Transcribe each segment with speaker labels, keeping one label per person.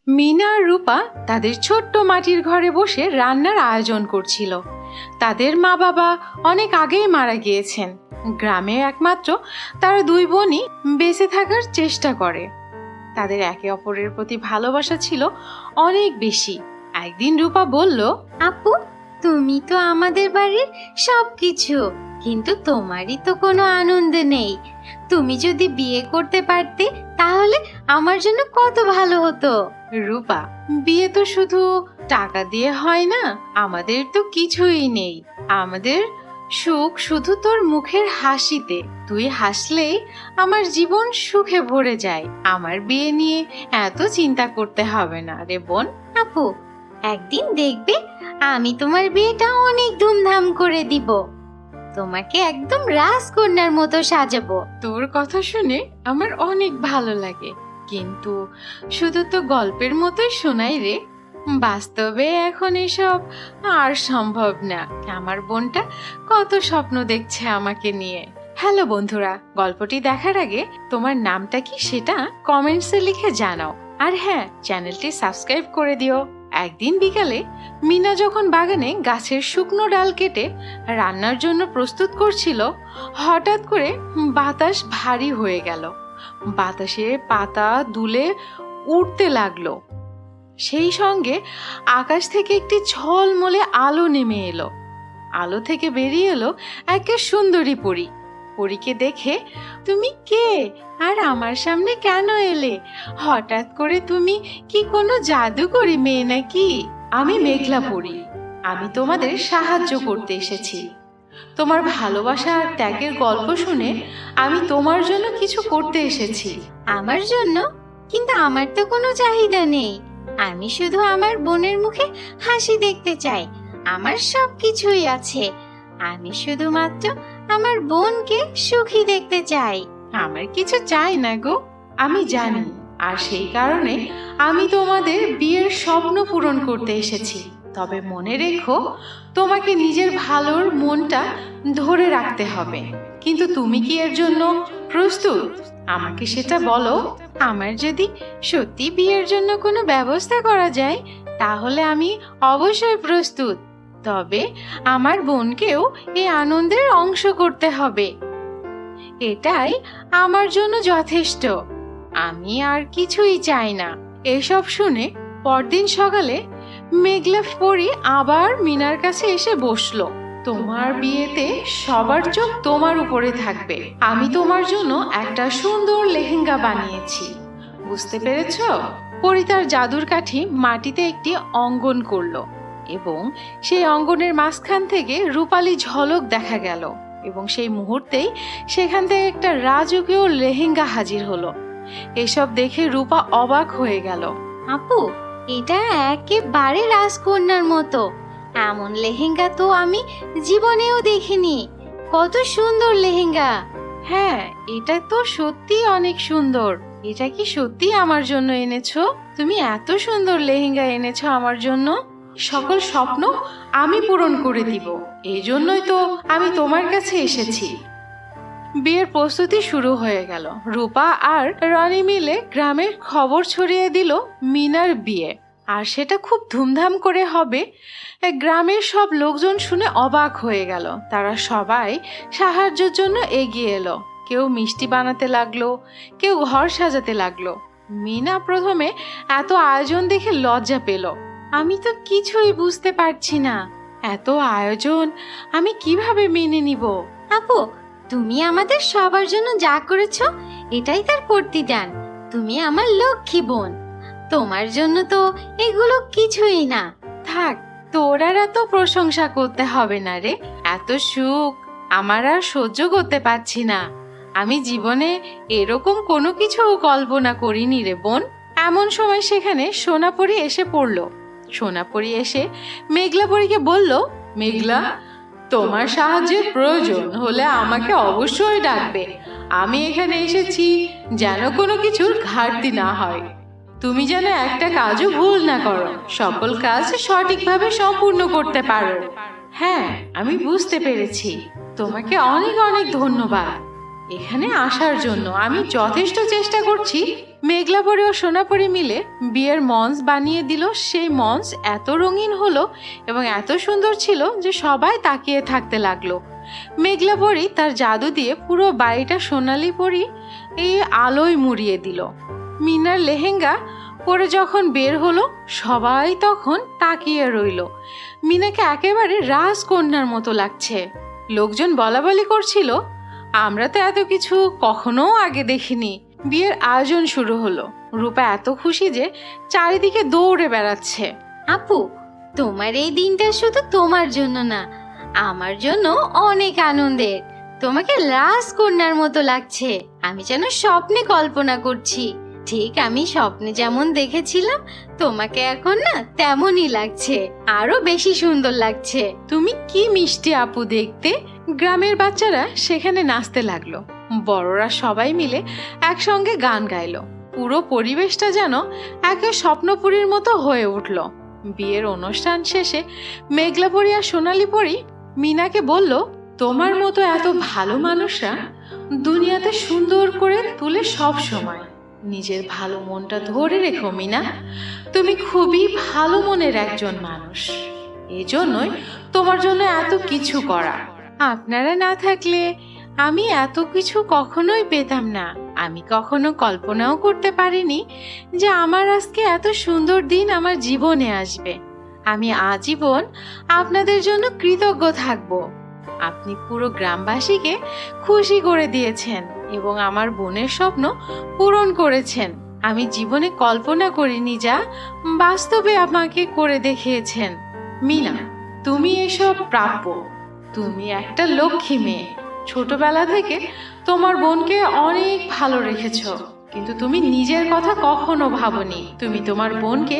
Speaker 1: মিনা আর রূপা তাদের ছোট্ট মাটির ঘরে বসে রান্নার আয়োজন করছিল। তাদের মা বাবা অনেক আগেই মারা গিয়েছেন। গ্রামে একমাত্র তারা দুই বোনই বেঁচে থাকার চেষ্টা করে। তাদের একে অপরের প্রতি ভালোবাসা ছিল অনেক বেশি। একদিন রূপা বলল,
Speaker 2: আপু, তুমি তো আমাদের বাড়ির সবকিছু, কিন্তু তোমারই তো কোনো আনন্দ নেই। তুমি যদি বিয়ে করতে পারতে তাহলে আমার জন্য কত ভালো হতো।
Speaker 1: রূপা, বিয়ে তো শুধু টাকা দিয়ে হয় না। আমাদের তো কিছুই নেই। আমাদের সুখ শুধু তোর মুখের হাসিতে। তুই হাসলেই আমার জীবন সুখে ভরে যায়। আমার বিয়ে নিয়ে এত চিন্তা করতে হবে না রে বোন।
Speaker 2: আপু, একদিন দেখবে আমি তোমার বিয়েটা অনেক ধুমধাম করে দিব। তোমাকে একদম রাজকন্যার মতো সাজাবো।
Speaker 1: তোর কথা শুনে আমার অনেক ভালো লাগে, কিন্তু শুধু তো গল্পের মতোই শোনাই রে। বাস্তবে এখন এসব আর সম্ভব না। আমার বোনটা কত স্বপ্ন দেখছে আমাকে নিয়ে। হ্যালো বন্ধুরা, গল্পটি দেখার আগে তোমার নামটা কি সেটা কমেন্টসে লিখে জানাও। আর হ্যাঁ, চ্যানেলটি সাবস্ক্রাইব করে দিও। একদিন বিকালে মিনা যখন বাগানে গাছের শুকনো ডাল কেটে রান্নার জন্য প্রস্তুত করছিল, হঠাৎ করে বাতাস ভারী হয়ে গেল। বাতাসে পাতা দুলে উড়তে লাগলো। সেই সঙ্গে আকাশ থেকে একটি ঝলমলে আলো নেমে এলো। আলো থেকে বেরিয়ে এলো এক সুন্দরী পরী। পরীকে দেখে, তুমি কে আর আমার সামনে কেন এলে? হঠাৎ করে তুমি কি কোনো জাদুকরি মেয়ে নাকি? আমি মেঘলা পরী। আমি তোমাদের সাহায্য করতে এসেছি। তোমার ভালোবাসা আর ত্যাগের গল্প শুনে আমি তোমার জন্য কিছু করতে এসেছি।
Speaker 2: আমার জন্য? কিন্তু আমার তো কোনো চাহিদা নেই। আমি শুধু আমার বোনের মুখে হাসি দেখতে চাই। আমার সব কিছুই আছে। আমি শুধুমাত্র আমার বোনকে সুখী দেখতে চাই।
Speaker 1: আমার কিছু চাই না গো, আমি জানি। আর সেই কারণে আমি তোমাদের বিয়ের স্বপ্ন পূরণ করতে এসেছি। তবে মনে রেখো, তোমাকে নিজের ভালোর মনটা ধরে রাখতে হবে। কিন্তু তুমি কি এর জন্য প্রস্তুত? আমাকে সেটা বলো। আমার যদি সত্যি বিয়ের জন্য কোনো ব্যবস্থা করা যায় তাহলে আমি অবশ্যই প্রস্তুত। তবে আমার বোনকেও এই আনন্দের অংশ করতে হবে। এটাই আমার জন্য যথেষ্ট। আমি আর কিছুই চাই না। এসব শুনে পরদিন সকালে মেঘলা পরী আবার মিনার কাছে এসে বসলো। তোমার বিয়েতে সবার চোখ তোমার উপরে থাকবে। আমি তোমার জন্য একটা সুন্দর লেহেঙ্গা বানিয়েছি। বুঝতে পেরেছো? পরী তার জাদুর কাঠি মাটিতে একটি অঙ্গন করলো এবং সেই অঙ্গনের মাঝখান থেকে রূপালী ঝলক দেখা গেল। এবং সেই মুহূর্তেই সেখান থেকে একটা রাজকীয় লেহেঙ্গা হাজির হলো। এসব দেখে রূপা অবাক হয়ে গেল।
Speaker 2: আপু, এটা একেবারে রাজকন্যার মতো। এমন লেহেঙ্গা তো আমি জীবনেও দেখিনি। কত সুন্দর লেহেঙ্গা!
Speaker 1: হ্যাঁ, এটা তো সত্যি অনেক সুন্দর। এটা কি সত্যি আমার জন্য এনেছো? তুমি এত সুন্দর লেহেঙ্গা এনেছো আমার জন্য। সকল স্বপ্ন আমি পূরণ করে দিব। এই জন্যই তো আমি তোমার কাছে এসেছি। বিয়ের প্রস্তুতি শুরু হয়ে গেল। রূপা আর রনি মিলে গ্রামের খবর ছড়িয়ে দিল মিনার বিয়ে, আর সেটা খুব ধুমধাম করে হবে। গ্রামের সব লোকজন শুনে অবাক হয়ে গেল। তারা সবাই সাহায্যের জন্য এগিয়ে এলো। কেউ মিষ্টি বানাতে লাগলো, কেউ ঘর সাজাতে লাগলো। মিনা প্রথমে এত আয়োজন দেখে লজ্জা পেল। আমি তো কিছুই বুঝতে পারছি না, এত আয়োজন আমি কিভাবে মেনে নিব?
Speaker 2: আপু, তুমি আমাদের সবার জন্য যা করেছো এটাই তার প্রতিদান। তুমি আমার লক্ষ্মী বোন। তোমার জন্য তো এগুলো কিছুই না।
Speaker 1: থাক, তোর আর এত প্রশংসা করতে হবে না রে। এত সুখ আমার আর সহ্য করতে পারছি না। আমি জীবনে এরকম কোনো কিছু কল্পনা করিনি রে বোন। এমন সময় সেখানে সোনাপরি এসে পড়লো। সোনাপরি এসে মেঘলা পরীকে বলল, মেঘলা, তোমার সাহায্যের প্রয়োজন হলে আমাকে অবশ্যই ডাকবে। আমি এখানে এসেছি যেন কোনো কিছুর ঘাটতি না হয়। তুমি যেন একটা কাজও ভুল না করো, সকল কাজ সঠিকভাবে সম্পূর্ণ করতে পারো। হ্যাঁ, আমি বুঝতে পেরেছি। তোমাকে অনেক অনেক ধন্যবাদ এখানে আসার জন্য। আমি যথেষ্ট চেষ্টা করছি মেঘলাপরি ও সোনাপরি মিলে বিয়ের মঞ্চ বানিয়ে দিল। সেই মঞ্চ এত রঙিন হলো এবং এত সুন্দর ছিল যে সবাই তাকিয়ে থাকতে লাগলো। মেঘলাপরি তার জাদু দিয়ে পুরো বাড়িটা সোনালি পরি এই আলোয় মুড়িয়ে দিল। মিনার লেহেঙ্গা পরে যখন বের হলো সবাই তখন তাকিয়ে রইল। মিনাকে একেবারে রাজকন্যার মতো লাগছে। লোকজন বলাবলি করছিল, আমরা তো এত কিছু কখনো আগে দেখিনি। বিয়ের আয়োজন শুরু হলো। রূপা এত খুশি যে চারিদিকে দৌড়ে বেড়াচ্ছে।
Speaker 2: আপু, তোমার এই দিনটা শুধু তোমার জন্য না, আমার জন্য অনেক আনন্দের। তোমাকে রাজকন্যার মতো লাগছে। আমি যেন স্বপ্নে কল্পনা করছি। ঠিক আমি স্বপ্নে যেমন দেখেছিলাম তোমাকে এখন না তেমনই লাগছে, আরো বেশি সুন্দর লাগছে।
Speaker 1: তুমি কি মিষ্টি আপু দেখতে। গ্রামের বাচ্চারা সেখানে নাচতে লাগলো। বড়রা সবাই মিলে একসঙ্গে গান গাইলো। পুরো পরিবেশটা যেন একে স্বপ্নপুরীর মতো হয়ে উঠল। বিয়ের অনুষ্ঠান শেষে মেঘলাপরি আর সোনালীপরি মিনাকে বলল, তোমার মতো এত ভালো মানুষরা দুনিয়াতে সুন্দর করে তুলে সব সময়। নিজের ভালো মনটা ধরে রেখো মিনা, তুমি খুবই ভালো মনের একজন মানুষ। এজন্যই তোমার জন্য এত কিছু করা। আপনারা না থাকলে আমি এত কিছু কখনোই পেতাম না। আমি কখনো কল্পনাও করতে পারিনি যে আমার আজকে এত সুন্দর দিন আমার জীবনে আসবে। আমি আজীবন আপনাদের জন্য কৃতজ্ঞ থাকব। আপনি পুরো গ্রামবাসীকে খুশি করে দিয়েছেন এবং আমার বোনের স্বপ্ন পূরণ করেছেন। আমি জীবনে কল্পনা করিনি যা বাস্তবে আমাকে করে দেখিয়েছেন। মিনা, তুমি এসব প্রাপ্য। তুমি একটা লক্ষ্মী মেয়ে। ছোটবেলা থেকে তোমার বোনকে অনেক ভালো রেখেছো, কিন্তু তুমি নিজের কথা কখনো ভাবনি। তুমি তোমার বোনকে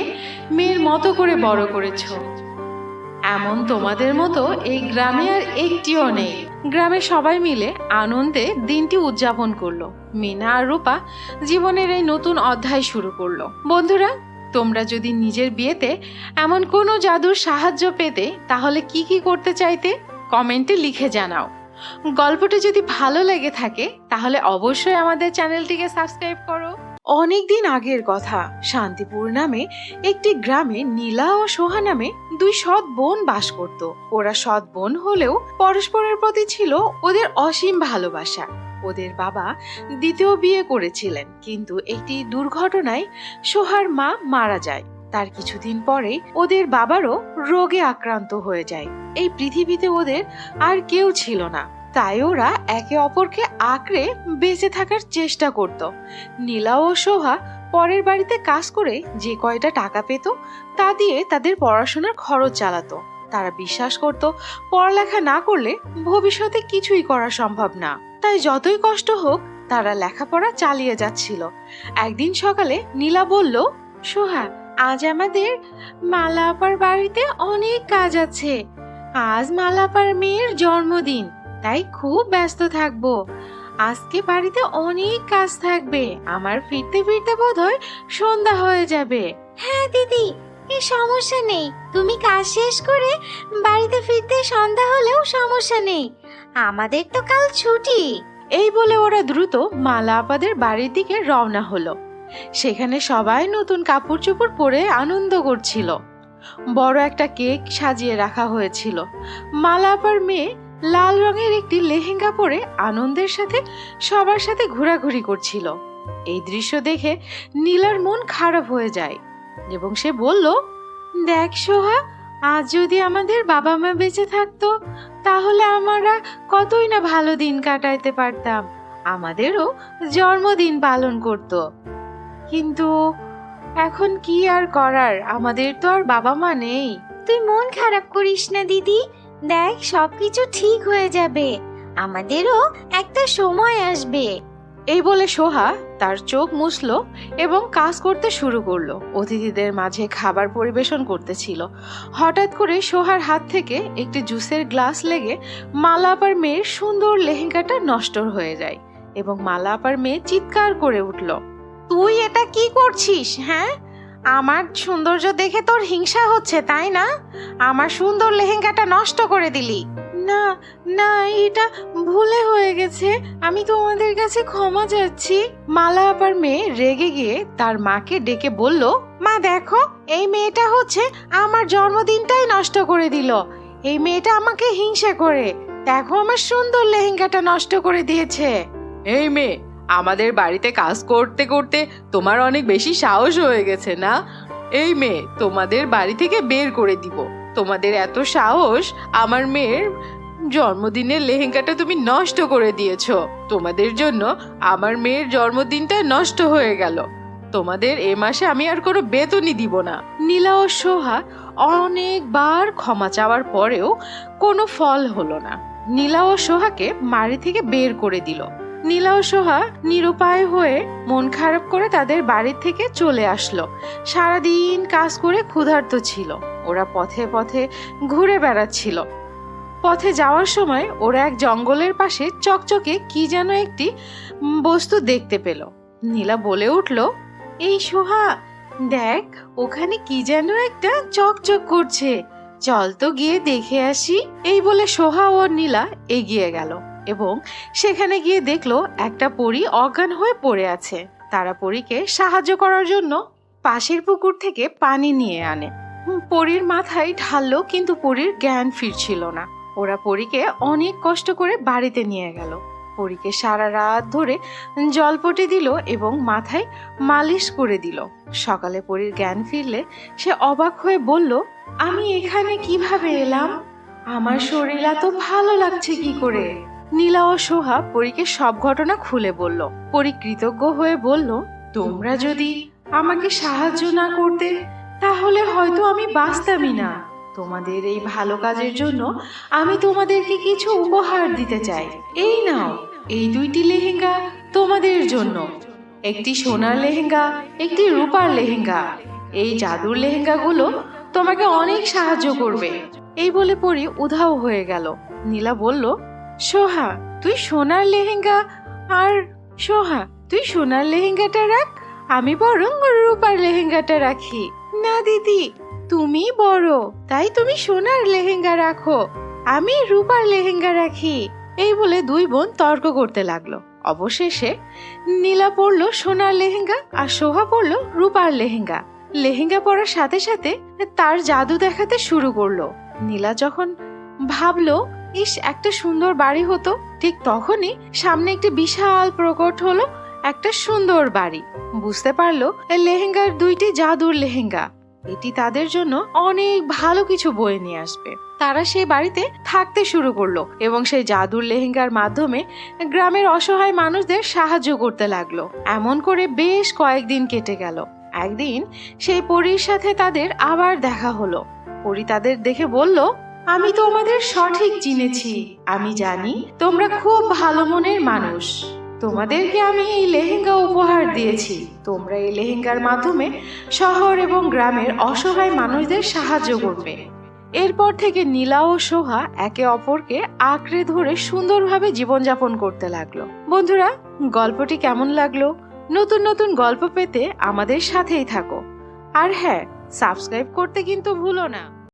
Speaker 1: মেয়ের মতো করে বড় করেছো। এমন তোমাদের মতো এই গ্রামে আর একটিও নেই। গ্রামে সবাই মিলে আনন্দে দিনটি উদযাপন করলো। মিনা আর রূপা জীবনের এই নতুন অধ্যায় শুরু করলো। বন্ধুরা, তোমরা যদি নিজের বিয়েতে এমন কোনো জাদুর সাহায্য পেতে তাহলে কি কি করতে চাইতে কমেন্টে লিখে জানাও। গল্পটি যদি ভালো লেগে থাকে তাহলে অবশ্যই আমাদের চ্যানেলটিকে সাবস্ক্রাইব করো। অনেক দিন আগের কথা, শান্তিপুর নামে একটি গ্রামে নীলা ও সোহা নামে দুই সৎ বোন বাস করত। ওরা সৎ বোন হলেও পরস্পরের প্রতি ছিল ওদের অসীম ভালোবাসা। ওদের বাবা দ্বিতীয় বিয়ে করেছিলেন, কিন্তু একটি দুর্ঘটনায় সোহার মা মারা যায়। তার কিছুদিন পরেই ওদের বাবারও রোগে আক্রান্ত হয়ে যায়। এই পৃথিবীতে ওদের আর কেউ ছিল না, তাই ওরা একে অপরকে আঁকড়ে বেঁচে থাকার চেষ্টা করত। নীলা ও সোহা পরের বাড়িতে কাজ করে যে কয়টা টাকা পেত তা দিয়ে তাদের পড়াশোনার খরচ চালাতো। তারা বিশ্বাস করত পড়ালেখা না করলে ভবিষ্যতে কিছুই করা সম্ভব না, তাই যতই কষ্ট হোক তারা লেখাপড়া চালিয়ে যাচ্ছিল। একদিন সকালে নীলা বলল, সোহা, আজ আমাদের মালা আপার বাড়িতে অনেক কাজ আছে। আজ মালা আপার মেয়ের জন্মদিন, তাই খুব ব্যস্ত থাকবো। আজকে বাড়িতে অনেক কাজ থাকবে। আমার ফিরতে ফিরতে বোধহয় সন্ধ্যা হয়ে যাবে।
Speaker 2: হ্যাঁ দিদি, এ সমস্যা নেই। তুমি কাজ শেষ করে বাড়িতে ফিরতে সন্ধ্যা হলেও সমস্যা নেই। আমাদের তো কাল ছুটি।
Speaker 1: এই বলে ওরা দ্রুত মালা আপাদের বাড়ির দিকে রওনা হলো। সেখানে সবাই নতুন কাপড় চোপড় পরে আনন্দ করছিল। বড় একটা কেক সাজিয়ে রাখা হয়েছিল। মালা আপার মেয়ে লাল রঙের একটি লেহেঙ্গা পরে আনন্দের সাথে সবার সাথে ঘোরাঘুরি করছিল। এই দৃশ্য দেখে নীলার মন খারাপ হয়ে যায় এবং সে বলল, দেখ সোহা, আজ যদি আমাদের বাবা মা বেঁচে থাকতো তাহলে আমরা কতই না ভালো দিন কাটাইতে পারতাম। আমাদেরও জন্মদিন পালন করত। কিন্তু এখন কি আর করার, আমাদের তো আর বাবা মা নেই।
Speaker 2: তুই মন খারাপ করিস না দিদি, দেখ সবকিছু ঠিক হয়ে যাবে। আমাদেরও একটা সময় আসবে।
Speaker 1: এই বলে সোহা তার চোখ মুছল এবং কাজ করতে শুরু করলো। অতিথিদের মাঝে খাবার পরিবেশন করতেছিল। হঠাৎ করে সোহার হাত থেকে একটি জুসের গ্লাস লেগে মালা আপার মেয়ের সুন্দর লেহেঙ্গাটা নষ্ট হয়ে যায় এবং মালা আপার মেয়ে চিৎকার করে উঠল, তুই এটা কি করছিস? হ্যাঁ, আমার সৌন্দর্য দেখে তোর হিংসা হচ্ছে তাই না? আমার সুন্দর লেহেঙ্গাটা নষ্ট করে দিলি। না না, এটা ভুলে হয়ে গেছে, আমি তোমাদের কাছে ক্ষমা চাচ্ছি। মালা আপার মেয়ে রেগে গিয়ে তার মাকে ডেকে বলল, মা দেখো, এই মেয়েটা হচ্ছে আমার জন্মদিনটাই নষ্ট করে দিল। এই মেয়েটা আমাকে হিংসা করে, দেখো আমার সুন্দর লেহেঙ্গাটা নষ্ট করে দিয়েছে। এই মেয়ে, আমাদের বাড়িতে কাজ করতে করতে তোমার অনেক বেশি সাহস হয়ে গেছে না? এই মেয়ে, তোমাদের বাড়ি থেকে বের করে দিব। তোমাদের এত সাহস, আমার মেয়ের জন্মদিনের লেহেঙ্গাটা তুমি নষ্ট করে দিয়েছো। তোমাদের জন্য আমার মেয়ের জন্মদিনটা নষ্ট হয়ে গেল। তোমাদের এ মাসে আমি আর কোনো বেতনই দিব না। নীলা ও সোহা অনেকবার ক্ষমা চাওয়ার পরেও কোনো ফল হলো না। নীলা ও সোহাকে বাড়ি থেকে বের করে দিল। নীলা ও সোহা নিরুপায় হয়ে মন খারাপ করে তাদের বাড়ি থেকে চলে আসলো। সারাদিন কাজ করে ক্ষুধার্ত ছিল। ওরা পথে পথে ঘুরে বেড়াচ্ছিল। পথে যাওয়ার সময় ওরা এক জঙ্গলের পাশে চকচকে কি যেন একটি বস্তু দেখতে পেল। নীলা বলে উঠল, এই সোহা, দেখ, ওখানে কি যেন একটা চকচক করছে, চল তো গিয়ে দেখে আসি। এই বলে সোহা ও নীলা এগিয়ে গেল এবং সেখানে গিয়ে দেখলো একটা পরী অজ্ঞান হয়ে পড়ে আছে। তারা পরীকে সাহায্য করার জন্য পাশের পুকুর থেকে পানি নিয়ে আনে। পরীর মাথায় ঢাললো, কিন্তু পরীর জ্ঞান ফিরছিল না। ওরা পরীকে অনেক কষ্ট করে বাড়িতে নিয়ে গেল। পরীকে সারা রাত ধরে জলপটি দিল এবং মাথায় মালিশ করে দিল। সকালে পরীর জ্ঞান ফিরলে সে অবাক হয়ে বলল, আমি এখানে কিভাবে এলাম? আমার শরীর এত ভালো লাগছে কি করে? নীলা ও সোহা পরীকে সব ঘটনা খুলে বলল। পরী কৃতজ্ঞ হয়ে বলল, তোমরা যদি আমাকে সাহায্য না করতে তাহলে হয়তো আমি বাঁচতামই না। তোমাদের এই ভালো কাজের জন্য আমি তোমাদেরকে কিছু উপহার দিতে চাই। এই নাও, এই দুইটি লেহেঙ্গা তোমাদের জন্য। একটি সোনার লেহেঙ্গা, একটি রূপার লেহেঙ্গা। এই জাদুর লেহেঙ্গাগুলো তোমাকে অনেক সাহায্য করবে। এই বলে পরী উধাও হয়ে গেল। নীলা বলল, সোহা, তুই সোনার লেহেঙ্গা আর সোহা, তুই সোনার লেহেঙ্গাটা রাখ, আমি বরং রূপার লেহেঙ্গাটা রাখি। না দিদি, তুমি বড়, তাই তুমি সোনার লেহেঙ্গা রাখো, আমি রূপার লেহেঙ্গা রাখি। এই বলে দুই বোন তর্ক করতে লাগলো। অবশেষে নীলা পরলো সোনার লেহেঙ্গা আর সোহা পরলো রূপার লেহেঙ্গা। লেহেঙ্গা পরার সাথে সাথে তার জাদু দেখাতে শুরু করলো। নীলা যখন ভাবলো, ইস, একটা সুন্দর বাড়ি হতো, ঠিক তখনই সামনে একটি বিশাল প্রকট হলো একটা সুন্দর বাড়ি। বুঝতে পারলো লেহেঙ্গার দুইটি জাদুর লেহেঙ্গা। এটি তাদের জন্য অনেক ভালো কিছু বয়ে নিয়ে আসবে। তারা সেই বাড়িতে থাকতে শুরু করলো এবং সেই জাদুর লেহেঙ্গার মাধ্যমে গ্রামের অসহায় মানুষদের সাহায্য করতে লাগলো। এমন করে বেশ কয়েকদিন কেটে গেল। একদিন সেই পরীর সাথে তাদের আবার দেখা হলো। পরী তাদের দেখে বলল, আমি তোমাদের সঠিক চিনেছি। আমি জানি তোমরা খুব ভালো মনের মানুষ। তোমাদেরকে আমি এই লেহেঙ্গা উপহার দিয়েছি। তোমরা এই লেহেঙ্গার মাধ্যমে শহর এবং গ্রামের অসহায় মানুষদের সাহায্য করবে। এরপর থেকে নীলা ও সোহা একে অপরকে আঁকড়ে ধরে সুন্দরভাবে জীবনযাপন করতে লাগলো। বন্ধুরা, গল্পটি কেমন লাগলো? নতুন নতুন গল্প পেতে আমাদের সাথেই থাকো। আর হ্যাঁ, সাবস্ক্রাইব করতে কিন্তু ভুলো না।